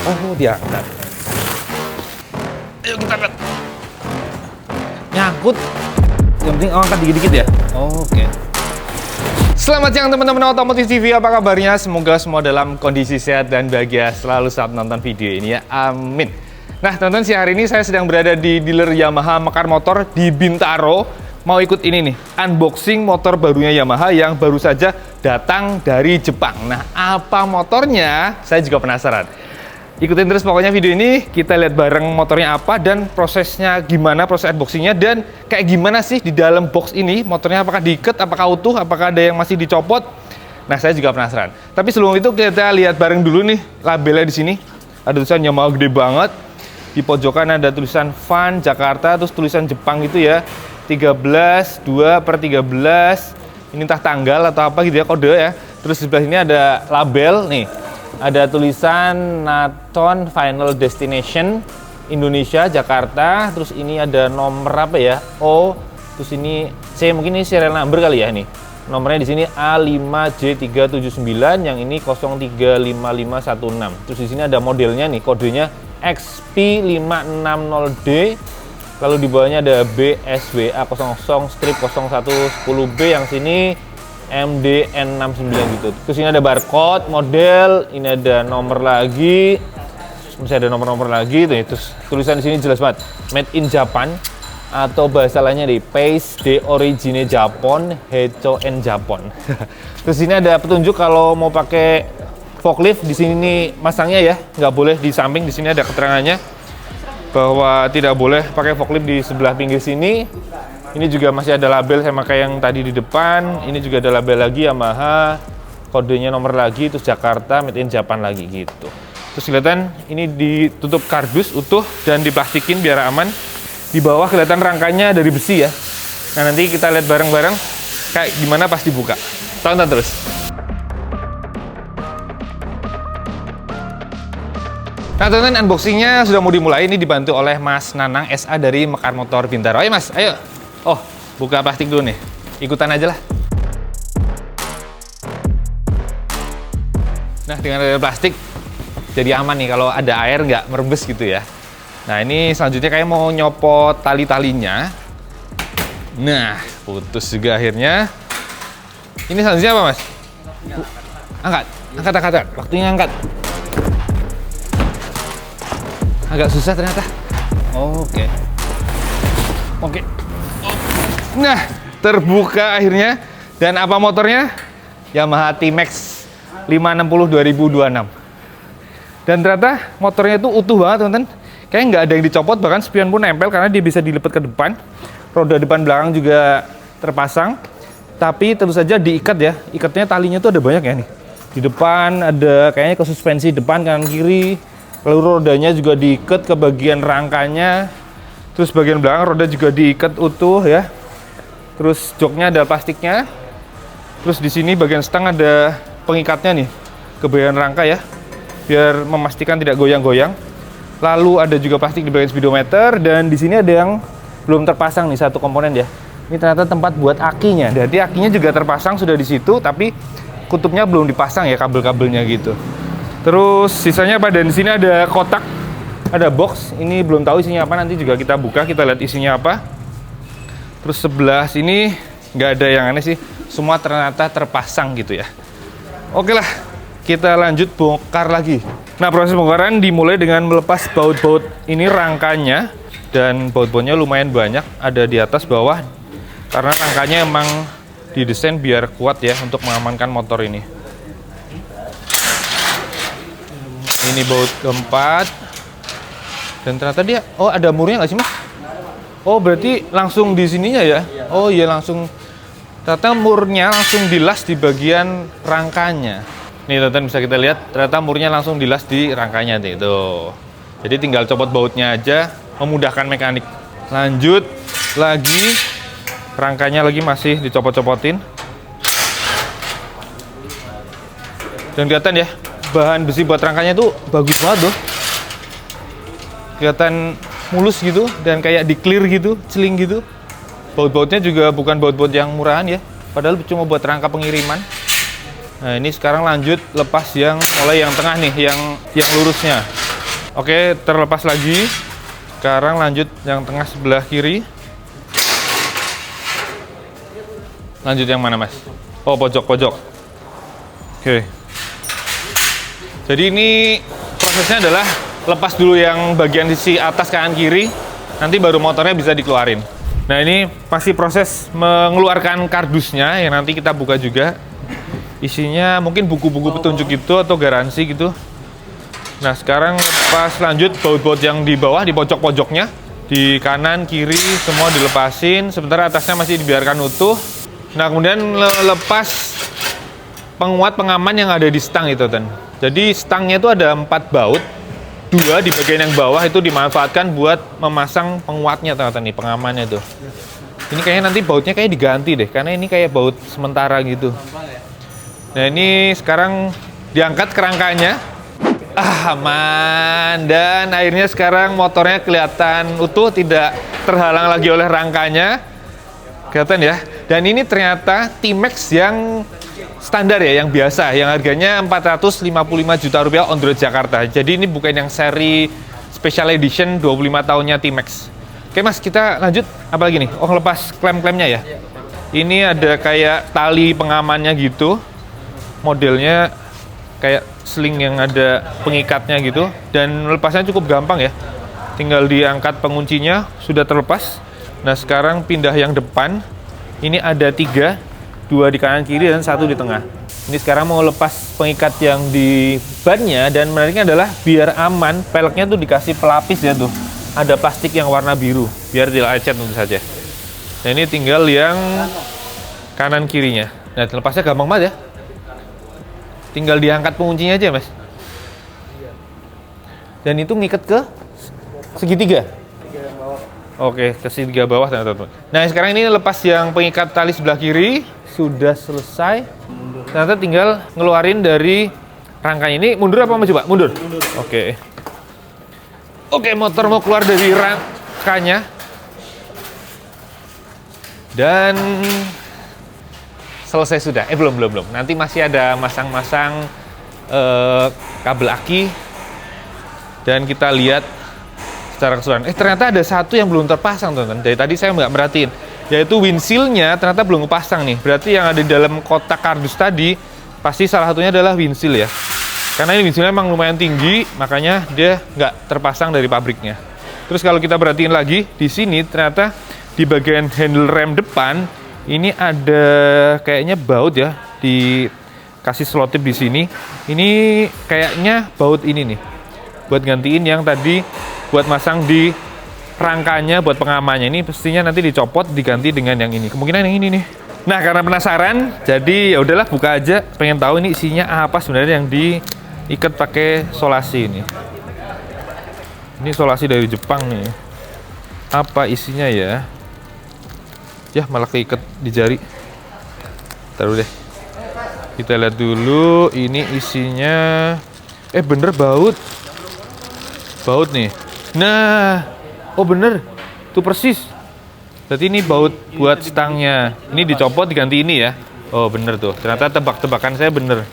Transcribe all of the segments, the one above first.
Oh, diangkat. Ayo kita angkat. Nyangkut. Yang penting angkat dikit-dikit ya. Oke. Selamat siang teman-teman Otomotif TV, apa kabarnya? Semoga semua dalam kondisi sehat dan bahagia selalu saat nonton video ini ya, amin. Nah teman-teman, hari ini saya sedang berada di dealer Yamaha Mekar Motor di Bintaro. Mau ikut ini nih, unboxing motor barunya Yamaha yang baru saja datang dari Jepang. Nah apa motornya? Saya juga penasaran. Ikutin terus pokoknya video ini, kita lihat bareng motornya apa dan prosesnya gimana, proses unboxingnya, dan kayak gimana sih di dalam box ini, motornya apakah diikat, apakah utuh, apakah ada yang masih dicopot. Nah saya juga penasaran. Tapi sebelum itu kita lihat bareng dulu nih labelnya di sini. Ada tulisan Yamaha gede banget. Di pojokan ada tulisan Van Jakarta, terus tulisan Jepang gitu ya. 13/2/13. Ini entah tanggal atau apa gitu ya, kode ya. Terus di sebelah sini ada label nih. Ada tulisan Nathan Final Destination Indonesia Jakarta, terus ini ada nomor apa ya, O, terus ini C, mungkin ini serial number kali ya, nih nomornya di sini A5J379, yang ini 035516. Terus di sini ada modelnya nih, kodenya XP560D, lalu di bawahnya ada BSWA00-0110B, yang sini MDN69 gitu. Terus ini ada barcode, model, ini ada nomor lagi, masih ada nomor-nomor lagi tuh. Terus tulisan di sini jelas banget, Made in Japan, atau bahasa lainnya di Pace de Origine Japon, Hecho en Japon. Terus ini ada petunjuk kalau mau pakai forklift di sini nih masangnya ya, nggak boleh di samping. Di sini ada keterangannya bahwa tidak boleh pakai forklift di sebelah pinggir sini. Ini juga masih ada label sama kayak yang tadi di depan. Ini juga ada label lagi Yamaha, kodenya nomor lagi, terus Jakarta, Made in Japan lagi gitu. Terus kelihatan ini ditutup kardus utuh dan diplastikin biar aman. Di bawah kelihatan rangkanya dari besi ya. Nah nanti kita lihat bareng-bareng kayak gimana pas dibuka. Tonton terus. Nah teman-teman, unboxingnya sudah mau dimulai. Ini dibantu oleh Mas Nanang SA dari Mekar Motor Bintaro. Ayo Mas, ayo. Oh, buka plastik dulu nih. Ikutan aja lah. Nah, dengan ada plastik, jadi aman nih kalau ada air nggak merebes gitu ya. Nah, ini selanjutnya kayak mau nyopot tali-talinya. Nah, putus juga akhirnya. Ini selanjutnya apa, Mas? Angkat. Angkat. Waktunya angkat. Agak susah ternyata. Oke. Nah, terbuka akhirnya. Dan apa motornya? Yamaha T-Max 560 2026. Dan ternyata motornya itu utuh banget, teman-teman. Kayaknya nggak ada yang dicopot, bahkan spion pun nempel karena dia bisa dilipat ke depan. Roda depan belakang juga terpasang. Tapi tentu saja diikat ya. Ikatnya talinya tuh ada banyak ya nih. Di depan ada kayaknya ke suspensi depan, kanan, kiri. Lalu rodanya juga diikat ke bagian rangkanya. Terus bagian belakang roda juga diikat utuh ya. Terus joknya ada plastiknya. Terus di sini bagian stang ada pengikatnya nih ke bagian rangka ya, biar memastikan tidak goyang-goyang. Lalu ada juga plastik di bagian speedometer, dan di sini ada yang belum terpasang nih, satu komponen ya. Ini ternyata tempat buat akinya. Jadi akinya juga terpasang sudah di situ, tapi kutubnya belum dipasang ya, kabel-kabelnya gitu. Terus sisanya apa? Dan di sini ada kotak, ada box. Ini belum tahu isinya apa, nanti juga kita buka, kita lihat isinya apa. Terus sebelah sini nggak ada yang aneh sih, semua ternyata terpasang gitu ya. Oke lah, kita lanjut bongkar lagi. Nah, proses bongkaran dimulai dengan melepas baut-baut ini rangkanya, dan baut-bautnya lumayan banyak, ada di atas bawah, karena rangkanya emang didesain biar kuat ya untuk mengamankan motor ini. Ini baut keempat, dan ternyata dia, oh ada murnya nggak sih Mas? Oh berarti langsung di sininya ya? Oh iya langsung, ternyata murnya langsung dilas di bagian rangkanya. Nih teman-teman bisa kita lihat, ternyata murnya langsung dilas di rangkanya nih, tuh. Jadi tinggal copot bautnya aja, memudahkan mekanik. Lanjut lagi, rangkanya lagi masih dicopot-copotin. Dan kelihatan ya, bahan besi buat rangkanya tuh bagus banget tuh. Kelihatan mulus gitu, dan kayak di clear gitu, celing gitu. Baut-bautnya juga bukan baut-baut yang murahan ya, padahal cuma buat rangka pengiriman. Nah ini sekarang lanjut lepas yang mulai yang tengah nih, yang lurusnya. Oke, terlepas lagi. Sekarang lanjut yang tengah sebelah kiri. Lanjut yang mana, Mas? Oh, pojok. Oke. Jadi ini prosesnya adalah lepas dulu yang bagian sisi atas kanan kiri, nanti baru motornya bisa dikeluarin. Nah, ini masih proses mengeluarkan kardusnya yang nanti kita buka juga. Isinya mungkin buku-buku petunjuk gitu atau garansi gitu. Nah, sekarang lepas lanjut baut-baut yang di bawah, di pojok-pojoknya. Di kanan, kiri, semua dilepasin. Sementara atasnya masih dibiarkan utuh. Nah, kemudian lepas penguat pengaman yang ada di stang itu, Ten. Jadi, stangnya itu ada 4 baut. 2 di bagian yang bawah itu dimanfaatkan buat memasang penguatnya, teman-teman, nih, pengamannya tuh. Ini kayaknya nanti bautnya kayak diganti deh, karena ini kayak baut sementara gitu. Nah, ini sekarang diangkat kerangkanya. Aman. Dan akhirnya sekarang motornya kelihatan utuh, tidak terhalang lagi oleh rangkanya. Kelihatan ya. Dan ini ternyata T-Max yang standar ya, yang biasa, yang harganya 455 juta rupiah on the road Jakarta. Jadi ini bukan yang seri special edition 25 tahunnya T-Max. Oke, Mas, kita lanjut. Apa lagi nih? Oh, lepas klem-klemnya ya. Ini ada kayak tali pengamannya gitu. Modelnya kayak sling yang ada pengikatnya gitu, dan lepasnya cukup gampang ya, tinggal diangkat penguncinya, sudah terlepas. Nah, sekarang pindah yang depan. Ini ada 3, 2 di kanan kiri dan 1 di tengah. Ini sekarang mau lepas pengikat yang di bannya, dan menariknya adalah biar aman, peleknya tuh dikasih pelapis ya tuh, ada plastik yang warna biru biar tidak lecet tentu saja. Nah, ini tinggal yang kanan kirinya. Nah, lepasnya gampang banget ya. Tinggal diangkat penguncinya aja, Mas. Dan itu ngikat ke segitiga. Oke, ke segitiga bawah, teman-teman. Nah, sekarang ini lepas yang pengikat tali sebelah kiri. Sudah selesai. Ternyata tinggal ngeluarin dari rangkanya. Ini mundur apa maju, Pak? Mundur. Oke. Oke, motor mau keluar dari rangkanya. Dan selesai sudah. Belum. Nanti masih ada masang-masang kabel aki. Dan kita lihat secara keseluruhan. Ternyata ada satu yang belum terpasang, teman-teman. Dari tadi saya nggak merhatiin. Yaitu windshield-nya ternyata belum kepasang nih. Berarti yang ada di dalam kotak kardus tadi, pasti salah satunya adalah windshield ya. Karena ini windshield-nya memang lumayan tinggi, makanya dia nggak terpasang dari pabriknya. Terus kalau kita perhatiin lagi, di sini ternyata di bagian handle rem depan, ini ada kayaknya baut ya, dikasih slot tip di sini. Ini kayaknya baut ini nih, buat gantiin yang tadi buat masang di rangkanya buat pengamannya. Ini pastinya nanti dicopot diganti dengan yang ini. Kemungkinan yang ini nih. Nah, karena penasaran, jadi ya udahlah buka aja. Pengen tahu ini isinya apa sebenarnya yang diikat pakai solasi ini. Ini solasi dari Jepang nih. Apa isinya ya? Ya, malah keikat di jari. Taruh deh. Kita lihat dulu. Ini isinya. Bener baut. Baut nih. Nah. Oh, bener. Tuh persis. Berarti ini baut buat stangnya. Ini dicopot diganti ini ya. Oh, bener tuh. Ternyata tebak-tebakan saya bener.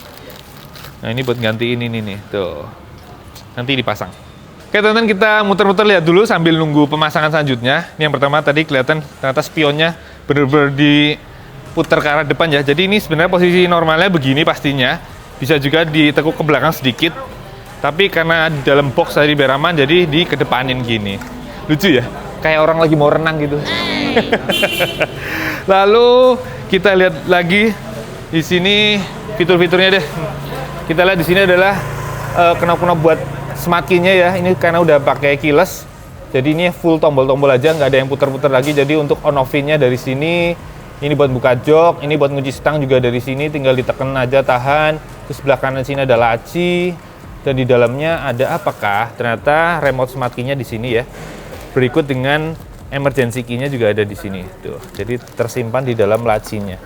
Nah, ini buat ganti ini nih. Tuh. Nanti dipasang. Oke, teman-teman, kita muter-muter lihat dulu sambil nunggu pemasangan selanjutnya. Ini yang pertama tadi kelihatan ternyata spionnya bener-bener diputar ke arah depan ya. Jadi ini sebenarnya posisi normalnya begini pastinya. Bisa juga ditekuk ke belakang sedikit. Tapi karena di dalam box tadi beraman, jadi dikedepanin gini. Lucu ya? Kayak orang lagi mau renang gitu. Lalu kita lihat lagi di sini fitur-fiturnya deh. Kita lihat di sini adalah knop-knop buat smart key-nya ya. Ini karena udah pakai keyless. Jadi ini full tombol-tombol aja, nggak ada yang putar-putar lagi. Jadi untuk on off-nya dari sini. Ini buat buka jok, ini buat ngunci stang juga dari sini. Tinggal ditekan aja, tahan. Terus sebelah kanan sini ada laci. Dan di dalamnya ada apakah? Ternyata remote smart key-nya di sini ya. Berikut dengan emergency key-nya juga ada di sini. Tuh. Jadi tersimpan di dalam lacinya.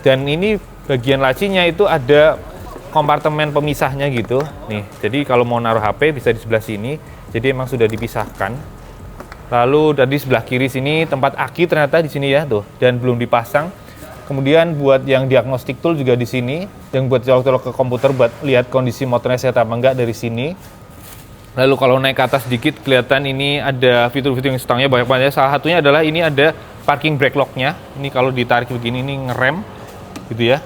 Dan ini bagian lacinya itu ada kompartemen pemisahnya gitu. Nih, jadi kalau mau naruh HP bisa di sebelah sini. Jadi emang sudah dipisahkan. Lalu dari sebelah kiri sini tempat aki ternyata di sini ya tuh, dan belum dipasang. Kemudian buat yang diagnostik tool juga di sini, yang buat colok-colok ke komputer buat lihat kondisi motornya sehat apa enggak dari sini. Lalu kalau naik ke atas sedikit kelihatan ini ada fitur-fitur yang stangnya banyak banget. Salah satunya adalah ini ada parking brake lock-nya. Ini kalau ditarik begini ini ngerem gitu ya.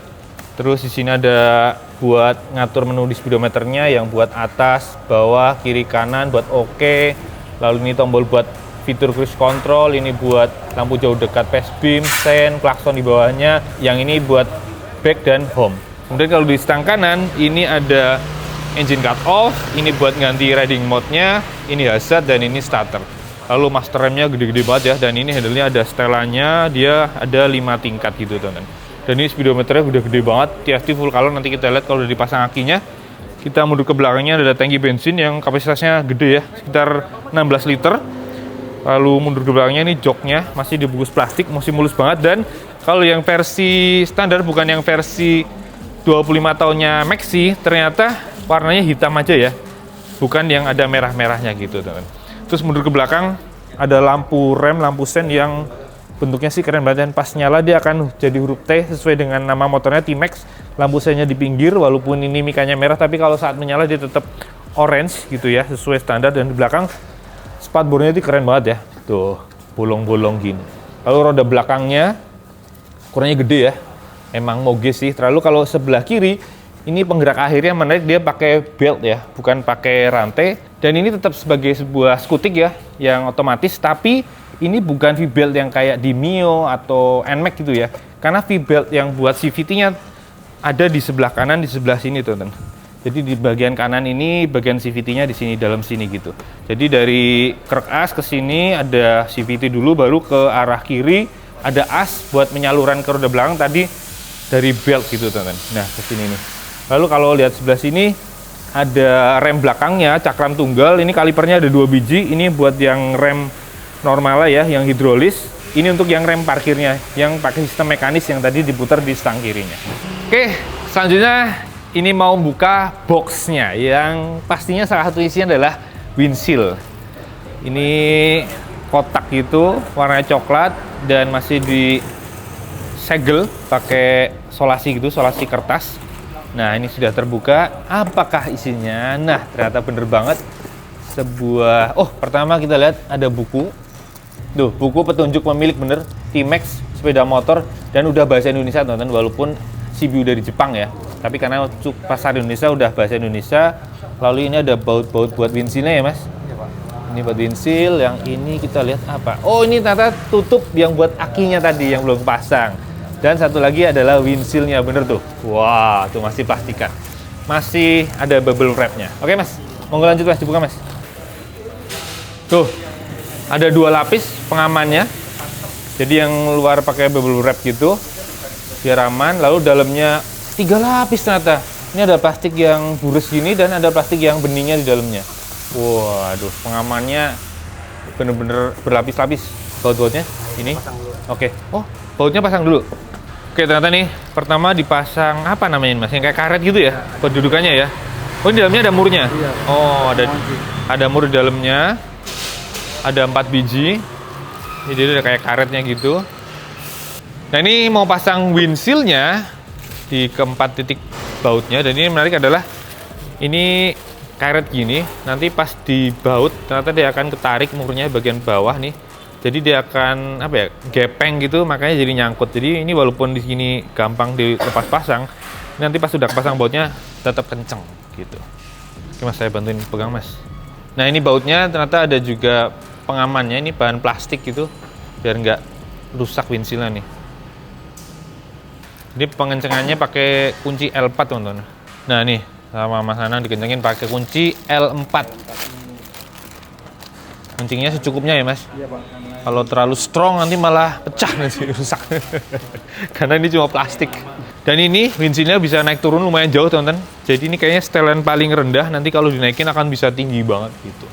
Terus di sini ada buat ngatur menu di speedometernya yang buat atas, bawah, kiri, kanan buat oke. Lalu ini tombol buat fitur cruise control, ini buat lampu jauh dekat, pass beam, sen, klakson di bawahnya. Yang ini buat back dan home. Kemudian kalau di stang kanan ini ada engine cut off, ini buat ganti riding mode-nya, ini hazard dan ini starter. Lalu master remnya gede-gede banget ya, dan ini handle-nya ada setelannya, dia ada 5 tingkat gitu teman-teman. Dan ini speedometernya gede-gede banget, TFT full color, nanti kita lihat kalau udah dipasang akinya. Kita mundur ke belakangnya ada tangki bensin yang kapasitasnya gede ya, sekitar 16 liter. Lalu mundur ke belakangnya ini joknya masih dibungkus plastik, masih mulus banget. Dan kalau yang versi standar, bukan yang versi 25 tahunnya Maxi, ternyata warnanya hitam aja ya, bukan yang ada merah-merahnya gitu teman. Terus mundur ke belakang ada lampu rem, lampu sen yang bentuknya sih keren banget, dan pas nyala dia akan jadi huruf T sesuai dengan nama motornya T-Max. Lampu sennya di pinggir, walaupun ini mikanya merah, tapi kalau saat menyala dia tetap orange gitu ya, sesuai standar. Dan di belakang spatbornya itu keren banget ya, tuh bolong-bolong gini. Lalu roda belakangnya ukurannya gede ya, emang moge sih. Terlalu kalau sebelah kiri ini penggerak akhirnya menarik, dia pakai belt ya, bukan pakai rantai. Dan ini tetap sebagai sebuah skutik ya, yang otomatis. Tapi ini bukan V-belt yang kayak di Mio atau NMAX gitu ya. Karena V-belt yang buat CVT-nya ada di sebelah kanan, di sebelah sini teman-teman. Jadi di bagian kanan ini, bagian CVT-nya di sini, dalam sini gitu. Jadi dari krek as ke sini ada CVT dulu, baru ke arah kiri ada as buat penyaluran ke roda belakang tadi dari belt gitu teman-teman. Nah ke sini nih. Lalu kalau lihat sebelah sini ada rem belakangnya, cakram tunggal. Ini kalipernya ada 2 biji. Ini buat yang rem normal ya, yang hidrolis. Ini untuk yang rem parkirnya, yang pakai sistem mekanis yang tadi diputar di stang kirinya. Oke, selanjutnya ini mau buka boxnya, yang pastinya salah satu isinya adalah windshield. Ini kotak gitu, warna coklat dan masih disegel pakai solasi gitu, solasi kertas. Nah, ini sudah terbuka. Apakah isinya? Nah, ternyata bener banget. Pertama kita lihat ada buku. Tuh, buku petunjuk pemilik bener. T-Max, sepeda motor. Dan udah bahasa Indonesia, teman-teman. Walaupun CBU dari Jepang ya. Tapi karena pasar Indonesia udah bahasa Indonesia. Lalu ini ada baut-baut buat windshieldnya ya, Mas? Iya, Pak. Ini buat windshield. Yang ini kita lihat apa? Oh, ini ternyata tutup yang buat akinya tadi, yang belum pasang. Dan satu lagi adalah windshieldnya, bener tuh. Wah, tuh masih plastikan. Masih ada bubble wrap-nya. Oke mas, monggo lanjut mas, dibuka mas. Tuh, ada 2 lapis pengamannya. Jadi yang luar pakai bubble wrap gitu, biar aman. Lalu dalamnya 3 lapis ternyata. Ini ada plastik yang buris gini dan ada plastik yang beningnya di dalamnya. Waduh, pengamannya bener-bener berlapis-lapis. Baut-bautnya ini. Oke. Oh, bautnya pasang dulu. Oke, ternyata nih pertama dipasang apa namanya mas? Yang kayak karet gitu ya, kedudukannya ya. Oh, di dalamnya ada murnya. Iya. Oh, ada mur di dalamnya. Ada 4 biji. Jadi ada kayak karetnya gitu. Nah, ini mau pasang windshieldnya di keempat titik bautnya. Dan ini menarik adalah ini karet gini. Nanti pas dibaut ternyata dia akan ketarik murnya bagian bawah nih. Jadi dia akan gepeng gitu, makanya jadi nyangkut. Jadi ini walaupun di sini gampang dilepas pasang, nanti pas sudah pasang bautnya tetap kenceng gitu. Oke mas, saya bantuin pegang mas. Nah ini bautnya ternyata ada juga pengamannya, ini bahan plastik gitu, biar nggak rusak windshieldnya nih. Jadi pengencengannya pakai kunci L4 teman-teman. Nah nih sama Mas Anang dikencengin pakai kunci L4. Kencingnya secukupnya ya mas. Iya pak. Kalau terlalu strong nanti malah pecah nanti rusak. Karena ini cuma plastik. Dan ini windshieldnya bisa naik turun lumayan jauh teman-teman. Jadi ini kayaknya setelan paling rendah. Nanti kalau dinaikin akan bisa tinggi banget gitu.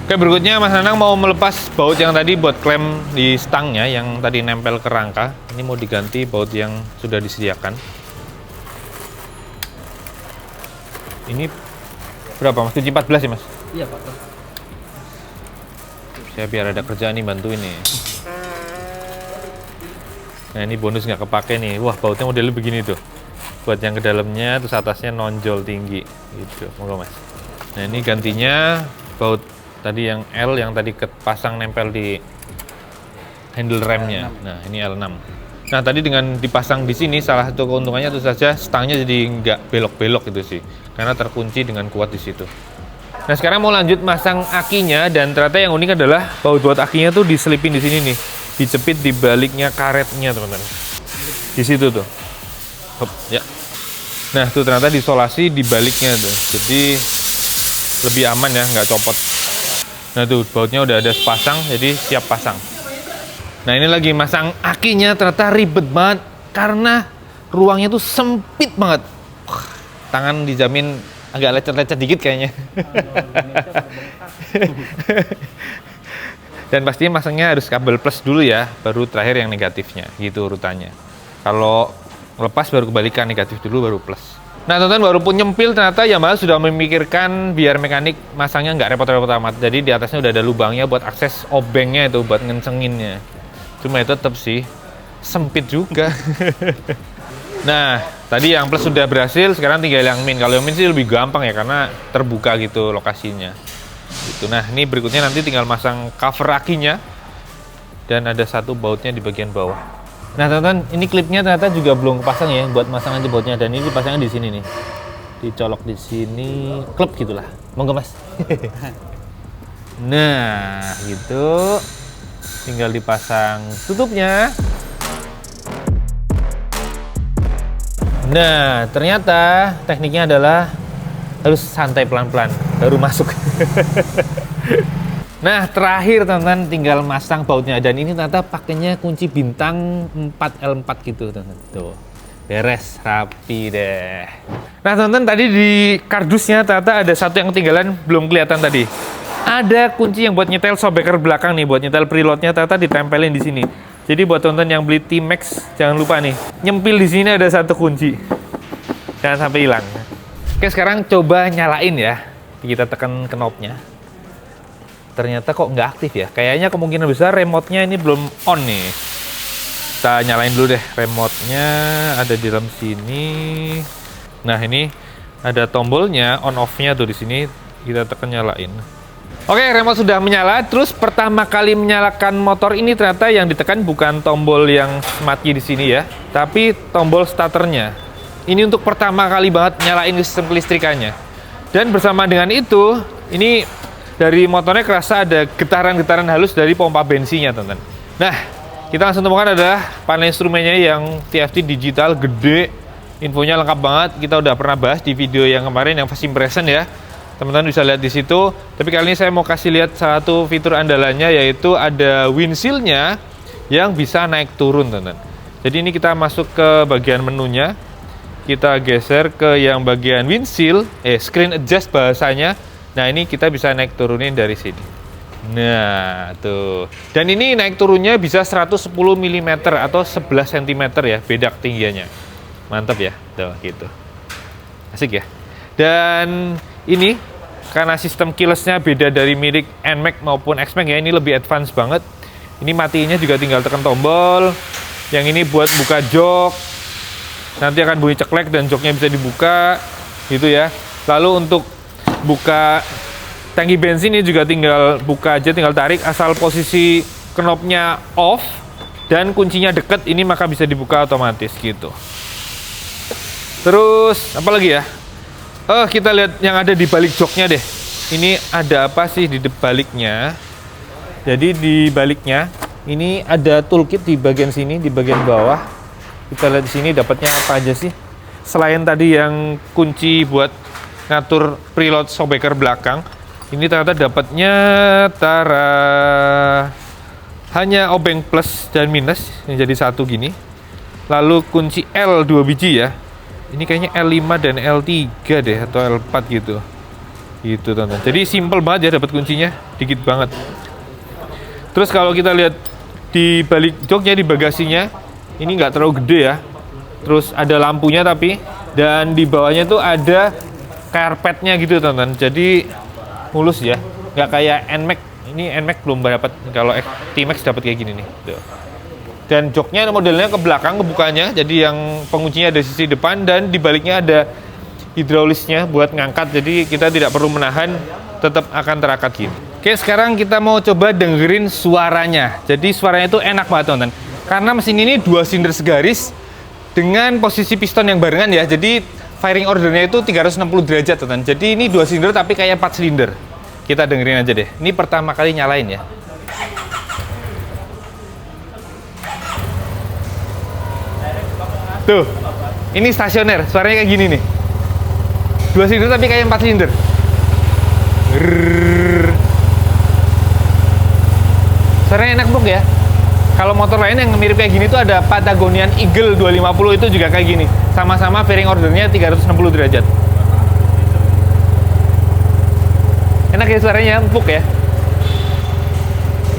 Oke, berikutnya Mas Nanang mau melepas baut yang tadi buat klem di stangnya yang tadi nempel ke rangka. Ini mau diganti baut yang sudah disediakan. Ini berapa mas? Kunci 14 ya mas? Iya pak. Saya biar ada kerjaan nih bantuin nih. Nah ini bonus nggak kepake nih. Wah bautnya modelnya begini tuh. Buat yang ke dalamnya terus atasnya nonjol tinggi. Gitu, monggo mas. Nah ini gantinya baut tadi yang L yang tadi kepasang nempel di handle remnya. Nah, ini L6. Nah, tadi dengan dipasang di sini salah satu keuntungannya itu saja stangnya jadi nggak belok-belok gitu sih, karena terkunci dengan kuat di situ. Nah, sekarang mau lanjut masang akinya, dan ternyata yang unik adalah baut akinya tuh diselipin di sini nih, dicepit di baliknya karetnya, teman-teman. Di situ tuh. Hop, ya. Nah, tuh ternyata diisolasi di baliknya tuh. Jadi lebih aman ya, nggak copot. Nah, tuh bautnya udah ada sepasang, jadi siap pasang. Nah, ini lagi masang akinya, ternyata ribet banget karena ruangnya tuh sempit banget. Tangan dijamin agak lecet-lecet dikit kayaknya. Dan pastinya masangnya harus kabel plus dulu ya, baru terakhir yang negatifnya, gitu urutannya. Kalau lepas baru kebalikan, negatif dulu baru plus. Nah, teman-teman, baru pun nyempil ternyata Yamaha sudah memikirkan biar mekanik masangnya nggak repot-repot amat. Jadi di atasnya udah ada lubangnya buat akses obengnya itu, buat ngencenginnya. Cuma itu tetap sih sempit juga. Nah, tadi yang plus sudah berhasil, sekarang tinggal yang min. Kalau yang min sih lebih gampang ya, karena terbuka gitu lokasinya. Gitu. Nah, ini berikutnya nanti tinggal masang cover akinya. Dan ada satu bautnya di bagian bawah. Nah, teman-teman, ini klipnya ternyata juga belum kepasang ya, buat masang aja bautnya. Dan ini dipasangnya di sini nih. Dicolok di sini, klep gitulah. Monggo, Mas. Nah, gitu. Tinggal dipasang tutupnya. Nah, ternyata tekniknya adalah harus santai pelan-pelan baru masuk. Nah, terakhir teman-teman tinggal masang bautnya, dan ini ternyata pakainya kunci bintang 4L4 gitu, teman-teman. Tuh. Beres, rapi deh. Nah, teman-teman, tadi di kardusnya ternyata ada satu yang ketinggalan, belum kelihatan tadi. Ada kunci yang buat nyetel shockbreaker belakang nih, buat nyetel preloadnya ternyata ditempelin di sini. Jadi buat teman-teman yang beli T-Max, jangan lupa nih, nyempil di sini ada satu kunci. Jangan sampai hilang. Oke, sekarang coba nyalain ya. Kita tekan knobnya. Ternyata kok nggak aktif ya. Kayaknya kemungkinan besar remote-nya ini belum on nih. Kita nyalain dulu deh. Remote-nya ada di dalam sini. Nah, ini ada tombolnya, on off-nya tuh di sini. Kita tekan nyalain. Oke, remote sudah menyala. Terus pertama kali menyalakan motor ini ternyata yang ditekan bukan tombol yang smart key di sini ya, tapi tombol starternya. Ini untuk pertama kali banget nyalain sistem kelistrikannya. Dan bersama dengan itu, ini dari motornya kerasa ada getaran-getaran halus dari pompa bensinnya, teman-teman. Nah, kita langsung temukan adalah panel instrumennya yang TFT digital gede. Infonya lengkap banget. Kita udah pernah bahas di video yang kemarin yang first impression ya. Teman-teman bisa lihat di situ. Tapi kali ini saya mau kasih lihat satu fitur andalannya, yaitu ada windshield-nya yang bisa naik turun, teman-teman. Jadi ini kita masuk ke bagian menunya. Kita geser ke yang bagian windshield, screen adjust bahasanya. Nah, ini kita bisa naik turunin dari sini. Nah, tuh. Dan ini naik turunnya bisa 110 mm atau 11 cm ya, beda ketinggiannya. Mantap ya, tuh gitu. Asik ya. Dan ini karena sistem keyless-nya beda dari milik NMAX maupun XMAX ya, ini lebih advance banget. Ini matiinnya juga tinggal tekan tombol. Yang ini buat buka jok. Nanti akan bunyi ceklek dan joknya bisa dibuka gitu ya. Lalu untuk buka tangki bensin ini juga tinggal buka aja, tinggal tarik asal posisi knopnya off dan kuncinya deket ini maka bisa dibuka otomatis gitu. Terus apa lagi ya? Kita lihat yang ada di balik joknya deh. Ini ada apa sih di baliknya? Jadi di baliknya ini ada toolkit di bagian sini, di bagian bawah. Kita lihat di sini dapatnya apa aja sih? Selain tadi yang kunci buat ngatur preload shockbreaker belakang, ini ternyata dapatnya hanya obeng plus dan minus yang jadi satu gini. Lalu kunci L 2 biji ya. Ini kayaknya L5 dan L3 deh atau L4 gitu. Gitu, teman-teman. Jadi simple banget ya dapat kuncinya, dikit banget. Terus kalau kita lihat di balik joknya, di bagasinya, ini nggak terlalu gede ya. Terus ada lampunya tapi, dan di bawahnya tuh ada karpetnya gitu, teman-teman. Jadi mulus ya, nggak kayak NMAX. Ini NMAX belum dapat, kalau T-Max dapat kayak gini nih. Tuh. Dan joknya modelnya ke belakang kebukanya, jadi yang penguncinya ada di sisi depan dan di baliknya ada hidraulisnya buat ngangkat. Jadi kita tidak perlu menahan tetap akan terangkat gini. Oke, sekarang kita mau coba dengerin suaranya. Jadi suaranya itu enak banget teman-teman. Karena mesin ini 2 silinder segaris dengan posisi piston yang barengan ya. Jadi firing ordernya itu 360 derajat teman-teman. Jadi ini 2 silinder tapi kayak 4 silinder. Kita dengerin aja deh. Ini pertama kali nyalain ya. Tuh, ini stasioner. Suaranya kayak gini nih. 2 silinder tapi kayak 4 silinder. Suaranya enak bro ya. Kalau motor lain yang mirip kayak gini tuh ada Patagonian Eagle 250 itu juga kayak gini. Sama-sama fairing ordernya 360 derajat. Enak ya suaranya, empuk ya.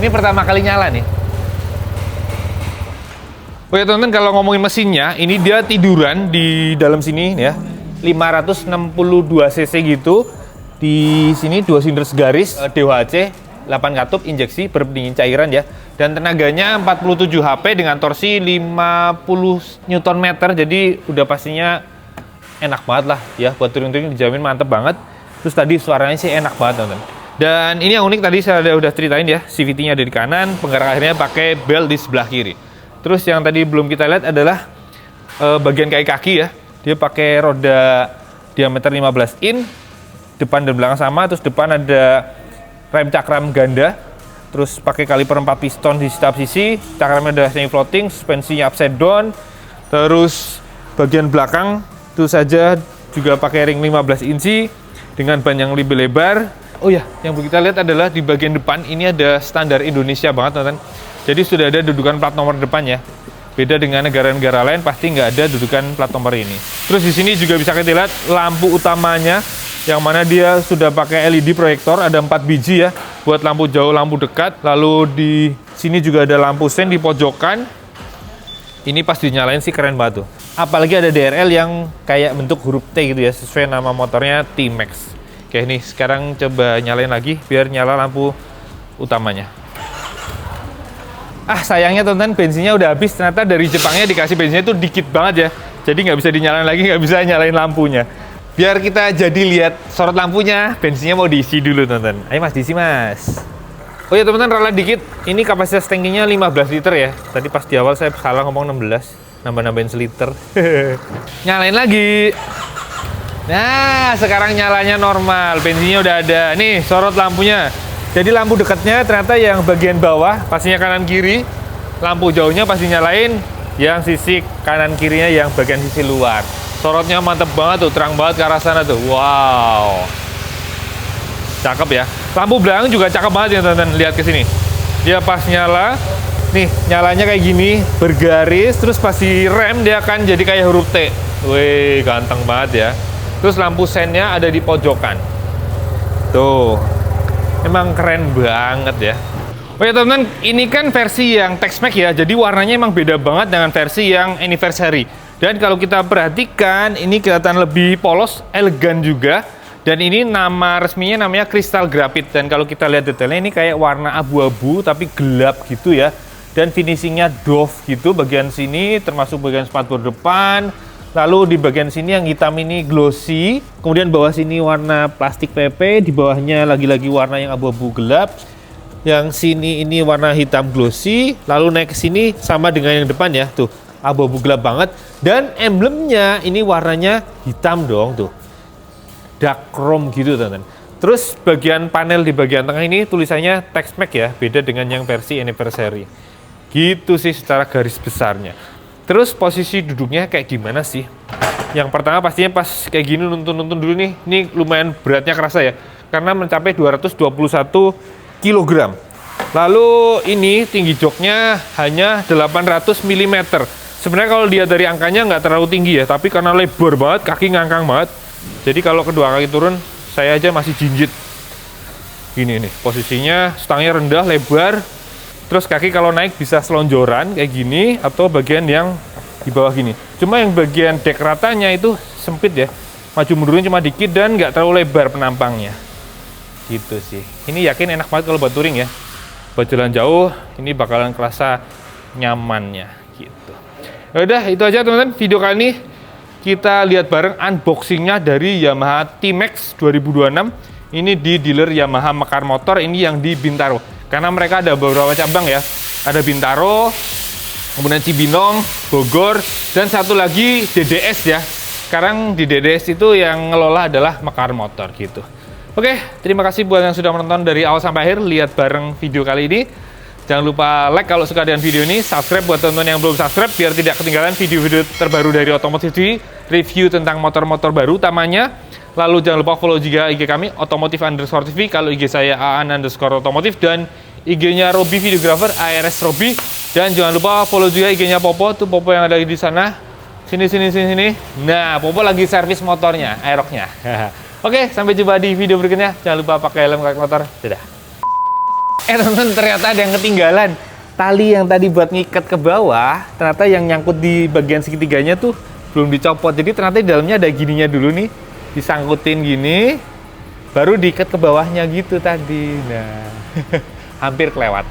Ini pertama kali nyala nih. Oh ya teman-teman, kalau ngomongin mesinnya, ini dia tiduran di dalam sini ya. 562 cc gitu. Di sini 2 silinder segaris, DOHC, 8 katup, injeksi, berpendingin cairan ya. Dan tenaganya 47 HP dengan torsi 50 Nm, jadi udah pastinya enak banget lah ya. Buat touring-touring dijamin mantep banget. Terus tadi suaranya sih enak banget teman-teman. Dan ini yang unik tadi saya udah ceritain ya, CVT-nya ada di kanan, penggerak akhirnya pakai bel di sebelah kiri. Terus yang tadi belum kita lihat adalah bagian kaki ya. Dia pakai roda diameter 15 in, depan dan belakang sama, terus depan ada rem cakram ganda, terus pakai kaliper 4 piston di setiap sisi, cakramnya ada semi floating, suspensinya upside down, terus bagian belakang itu saja juga pakai ring 15 inci dengan ban yang lebih lebar. Oh ya, yang kita lihat adalah di bagian depan ini ada standar Indonesia banget teman-teman. Jadi sudah ada dudukan plat nomor depan ya. Beda dengan negara-negara lain pasti nggak ada dudukan plat nomor ini. Terus di sini juga bisa kita lihat lampu utamanya, yang mana dia sudah pakai LED proyektor, ada 4 biji ya, buat lampu jauh, lampu dekat. Lalu di sini juga ada lampu sen di pojokan. Ini pas dinyalain sih keren banget tuh. Apalagi ada DRL yang kayak bentuk huruf T gitu ya, sesuai nama motornya T-Max. Oke, nih sekarang coba nyalain lagi biar nyala lampu utamanya. Ah, sayangnya teman-teman, bensinnya udah habis. Ternyata dari Jepangnya dikasih bensinnya itu dikit banget ya. Jadi nggak bisa dinyalain lagi, nggak bisa nyalain lampunya. Biar kita jadi lihat sorot lampunya, bensinnya mau diisi dulu teman-teman. Ayo mas, diisi mas. Oh ya teman-teman, ralat dikit. Ini kapasitas tankinya 15 liter ya. Tadi pas di awal saya salah ngomong 16. Nambah-nambahin seliter. Nyalain lagi. Nah, sekarang nyalanya normal. Bensinnya udah ada. Nih, sorot lampunya. Jadi lampu dekatnya ternyata yang bagian bawah, pastinya kanan kiri. Lampu jauhnya pasti nyalain yang sisi kanan kirinya yang bagian sisi luar. Sorotnya mantep banget tuh, terang banget ke arah sana tuh. Wow. Cakep ya. Lampu belakang juga cakep banget ya teman-teman. Lihat ke sini. Dia pas nyala, nih nyalanya kayak gini, bergaris, terus pasti rem dia akan jadi kayak huruf T. Wih, ganteng banget ya. Terus lampu sennya ada di pojokan. Tuh. Emang keren banget ya. Oh ya teman-teman, ini kan versi yang Tex-Mex ya. Jadi warnanya emang beda banget dengan versi yang Anniversary. Dan kalau kita perhatikan, ini kelihatan lebih polos, elegan juga. Dan ini nama resminya namanya Crystal Graphite. Dan kalau kita lihat detailnya, ini kayak warna abu-abu tapi gelap gitu ya. Dan finishingnya doff gitu, bagian sini termasuk bagian spatbor depan. Lalu di bagian sini yang hitam ini glossy. Kemudian bawah sini warna plastik PP, di bawahnya lagi-lagi warna yang abu-abu gelap. Yang sini ini warna hitam glossy. Lalu naik ke sini sama dengan yang depan ya, tuh. Abu-abu gelap banget, dan emblemnya ini warnanya hitam dong tuh, dark chrome gitu teman-teman. Terus bagian panel di bagian tengah ini tulisannya Tex-Mex ya, beda dengan yang versi Anniversary. Gitu sih secara garis besarnya. Terus posisi duduknya kayak gimana sih? Yang pertama pastinya pas kayak gini nuntun-nuntun dulu nih. Ini lumayan beratnya kerasa ya, karena mencapai 221 kg. Lalu ini tinggi joknya hanya 800 mm. Sebenarnya kalau dia dari angkanya nggak terlalu tinggi ya, tapi karena lebar banget, kaki ngangkang banget. Jadi kalau kedua kaki turun, saya aja masih jinjit. Gini nih, posisinya stangnya rendah, lebar. Terus kaki kalau naik bisa selonjoran kayak gini, atau bagian yang di bawah gini. Cuma yang bagian dek ratanya itu sempit ya. Maju mundurnya cuma dikit dan nggak terlalu lebar penampangnya. Gitu sih. Ini yakin enak banget kalau buat touring ya. Buat jalan jauh, ini bakalan kerasa nyamannya gitu. Udah, itu aja teman-teman video kali ini. Kita lihat bareng unboxingnya dari Yamaha T-Max 2026. ini di dealer Yamaha Mekar Motor, ini yang di Bintaro. Karena mereka ada beberapa cabang ya. Ada Bintaro, kemudian Cibinong, Bogor, dan satu lagi DDS ya. Sekarang di DDS itu yang ngelola adalah Mekar Motor gitu. Oke, terima kasih buat yang sudah menonton dari awal sampai akhir, lihat bareng video kali ini. Jangan lupa like kalau suka dengan video ini, subscribe buat teman-teman yang belum subscribe biar tidak ketinggalan video-video terbaru dari Otomotif TV, review tentang motor-motor baru utamanya. Lalu jangan lupa follow juga IG kami, Otomotif_TV, kalau IG saya @aan_otomotif, dan IG-nya Robi Videographer, ARS Robi. Dan jangan lupa follow juga IG-nya Popo, tuh Popo yang ada di sana. Sini. Nah, Popo lagi servis motornya, Aerox-nya. Oke, sampai jumpa di video berikutnya. Jangan lupa pakai helm kaki motor. Dadah. Teman-teman, ternyata ada yang ketinggalan. Tali yang tadi buat ngikat ke bawah, ternyata yang nyangkut di bagian segitiganya tuh belum dicopot. Jadi ternyata di dalamnya ada gininya dulu nih. Disangkutin gini, baru diikat ke bawahnya gitu tadi. Nah, hampir kelewat.